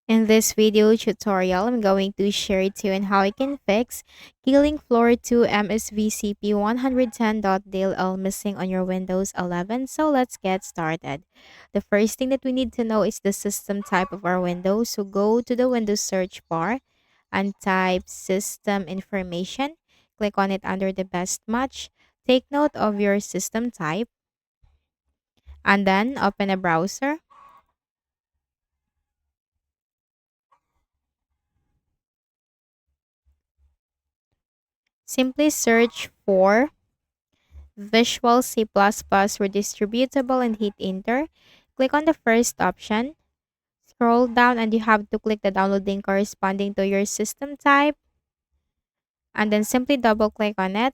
In this video tutorial, I'm going to share to you on how I can fix Killing Floor 2 msvcp110.dll missing on your Windows 11. So let's get started. The first thing that we need to know is the system type of our Windows. So go to the Windows search bar and type system information. Click on it under the best match. Take note of your system type and then open a browser. Simply search for Visual C++ redistributable and hit enter. Click on the first option. Scroll down and you have to click the download link corresponding to your system type and then simply double click on it.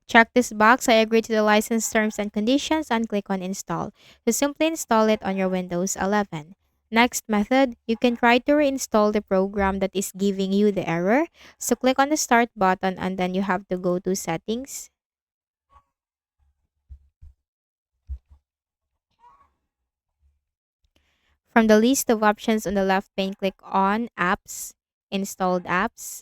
Check this box. I agree to the license terms and conditions and click on install. So simply install it on your Windows 11. Next method, you can try to reinstall the program that is giving you the error. So click on the start button and then you have to go to settings. From the list of options on the left pane, click on Apps, Installed Apps.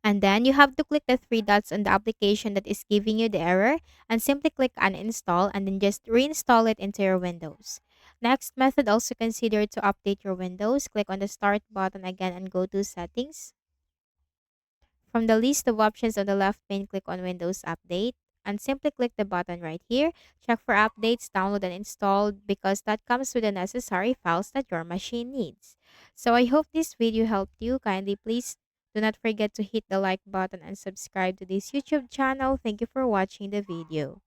And then you have to click the three dots on the application that is giving you the error and simply click uninstall and then just reinstall it into your Windows. Next method, also consider to update your Windows. Click on the start button again and go to settings. From the list of options on the left pane, click on Windows Update and simply click the button right here. Check for updates, download and install because that comes with the necessary files that your machine needs. So I hope this video helped you. Kindly please do not forget to hit the like button and subscribe to this YouTube channel. Thank you for watching the video.